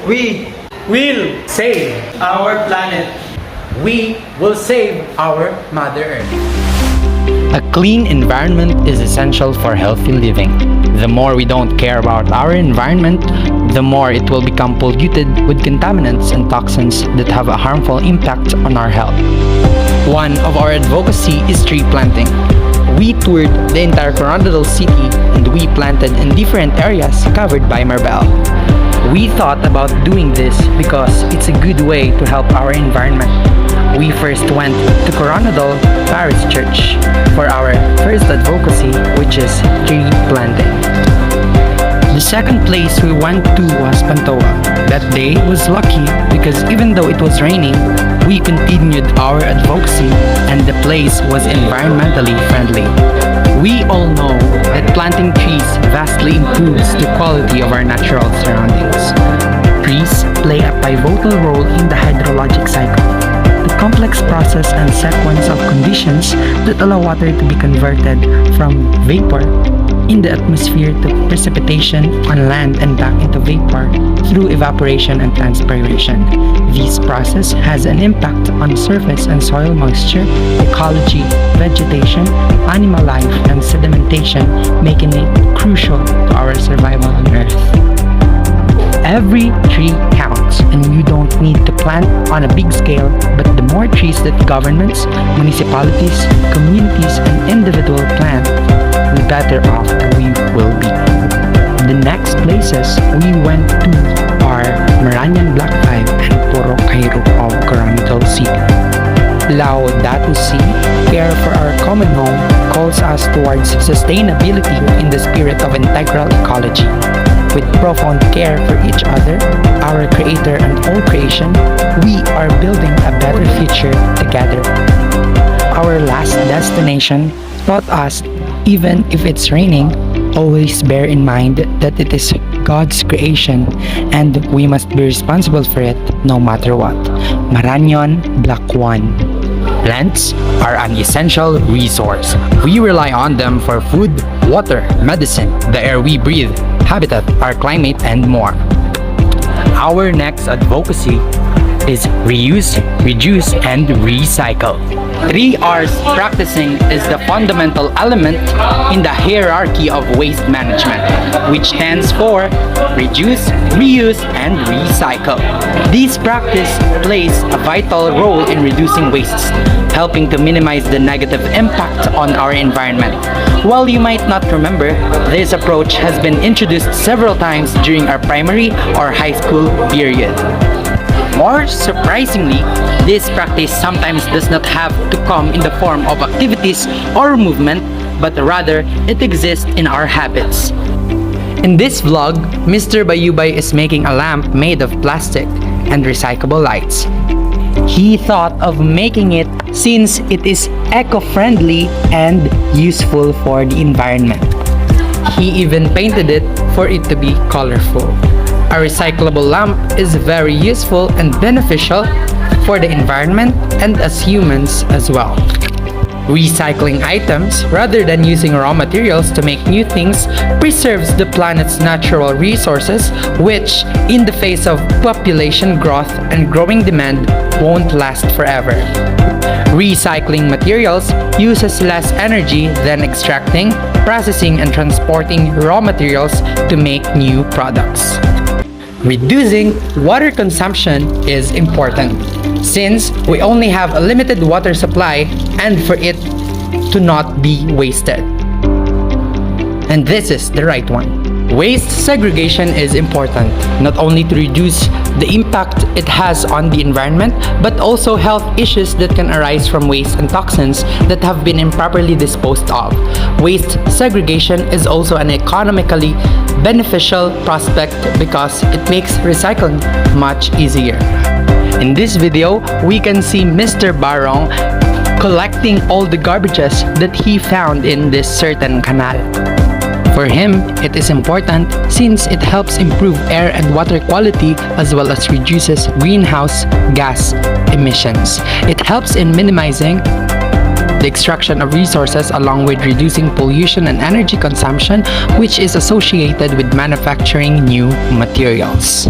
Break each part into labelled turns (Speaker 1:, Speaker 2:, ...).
Speaker 1: We will save our planet.
Speaker 2: We will save our Mother Earth. A clean environment is essential for healthy living. The more we don't care about our environment, the more it will become polluted with contaminants and toxins that have a harmful impact on our health. One of our advocacy is tree planting. We toured the entire Coronadal city and we planted in different areas covered by Marbel. We thought about doing this because it's a good way to help our environment. We first went to Coronadal Parish Church for our first advocacy, which is tree planting. The second place we went to was Pantoa. That day was lucky because even though it was raining, we continued our advocacy and the place was environmentally friendly. We all know that planting trees vastly improves the quality of our natural surroundings. Trees play a pivotal role in the hydrologic cycle, the complex process and sequence of conditions that allow water to be converted from vapor in the atmosphere to precipitation on land and back into vapor through evaporation and transpiration. This process has an impact on surface and soil moisture, ecology, vegetation, animal life, and sedimentation, making it crucial to our survival on Earth. Every tree counts, and you don't need to plant on a big scale, but the more trees that governments, municipalities, communities, and individuals plant, the better off we will be. The next places we went to are Maranyan Block 5 and Puro Cairo of Coronadal City. Laudato Si, care for our common home, calls us towards sustainability in the spirit of integral ecology. With profound care for each other, our Creator and all creation, we are building a better future together. Our last destination taught us, even if it's raining, always bear in mind that it is God's creation and we must be responsible for it no matter what. Maranyon, Block 1. Plants are an essential resource. We rely on them for food, water, medicine, the air we breathe, habitat, our climate, and more. Our next advocacy is reuse, reduce, and recycle. 3 R's practicing is the fundamental element in the hierarchy of waste management, which stands for reduce, reuse, and recycle. This practice plays a vital role in reducing wastes, helping to minimize the negative impact on our environment. While you might not remember, this approach has been introduced several times during our primary or high school period. More surprisingly, this practice sometimes does not have to come in the form of activities or movement, but rather it exists in our habits. In this vlog, Mr. Bayubay is making a lamp made of plastic and recyclable lights. He thought of making it since it is eco-friendly and useful for the environment. He even painted it for it to be colorful. A recyclable lamp is very useful and beneficial for the environment and as humans as well. Recycling items rather than using raw materials to make new things preserves the planet's natural resources, which, in the face of population growth and growing demand, won't last forever. Recycling materials uses less energy than extracting, processing, and transporting raw materials to make new products. Reducing water consumption is important since we only have a limited water supply and for it to not be wasted. And this is the right one. Waste segregation is important, not only to reduce the impact it has on the environment, but also health issues that can arise from waste and toxins that have been improperly disposed of. Waste segregation is also an economically beneficial prospect because it makes recycling much easier. In this video, we can see Mr. Barong collecting all the garbages that he found in this certain canal. For him, it is important since it helps improve air and water quality as well as reduces greenhouse gas emissions. It helps in minimizing the extraction of resources along with reducing pollution and energy consumption, which is associated with manufacturing new materials.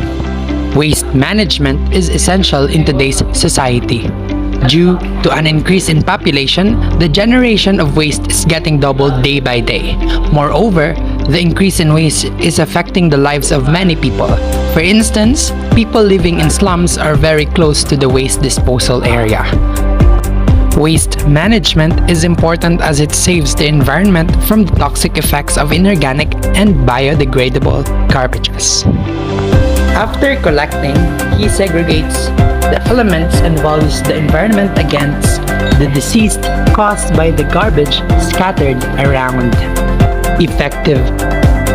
Speaker 2: Waste management is essential in today's society. Due to an increase in population, the generation of waste is getting doubled day by day. Moreover, the increase in waste is affecting the lives of many people. For instance, people living in slums are very close to the waste disposal area. Waste management is important as it saves the environment from the toxic effects of inorganic and biodegradable garbages. After collecting, he segregates the elements and values the environment against the disease caused by the garbage scattered around. Effective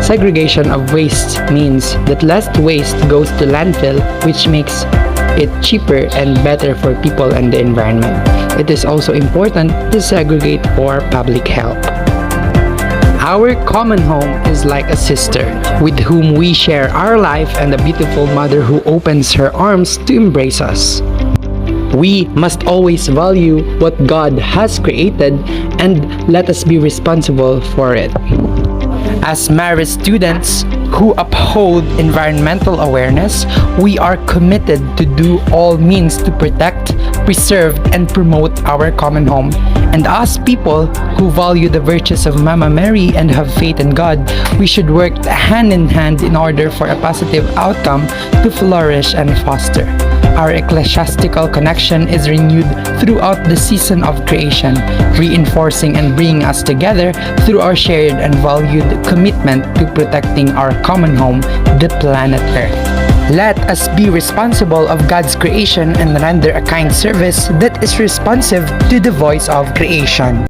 Speaker 2: segregation of waste means that less waste goes to landfill, which makes it cheaper and better for people and the environment. It is also important to segregate for public health. Our common home is like a sister with whom we share our life and a beautiful mother who opens her arms to embrace us. We must always value what God has created and let us be responsible for it. As married students who uphold environmental awareness, we are committed to do all means to protect, preserve, and promote our common home. And as people who value the virtues of Mama Mary and have faith in God, we should work hand in hand in order for a positive outcome to flourish and foster. Our ecclesiastical connection is renewed throughout the season of creation, reinforcing and bringing us together through our shared and valued commitment to protecting our common home, the planet Earth. Let us be responsible of God's creation and render a kind service that is responsive to the voice of creation.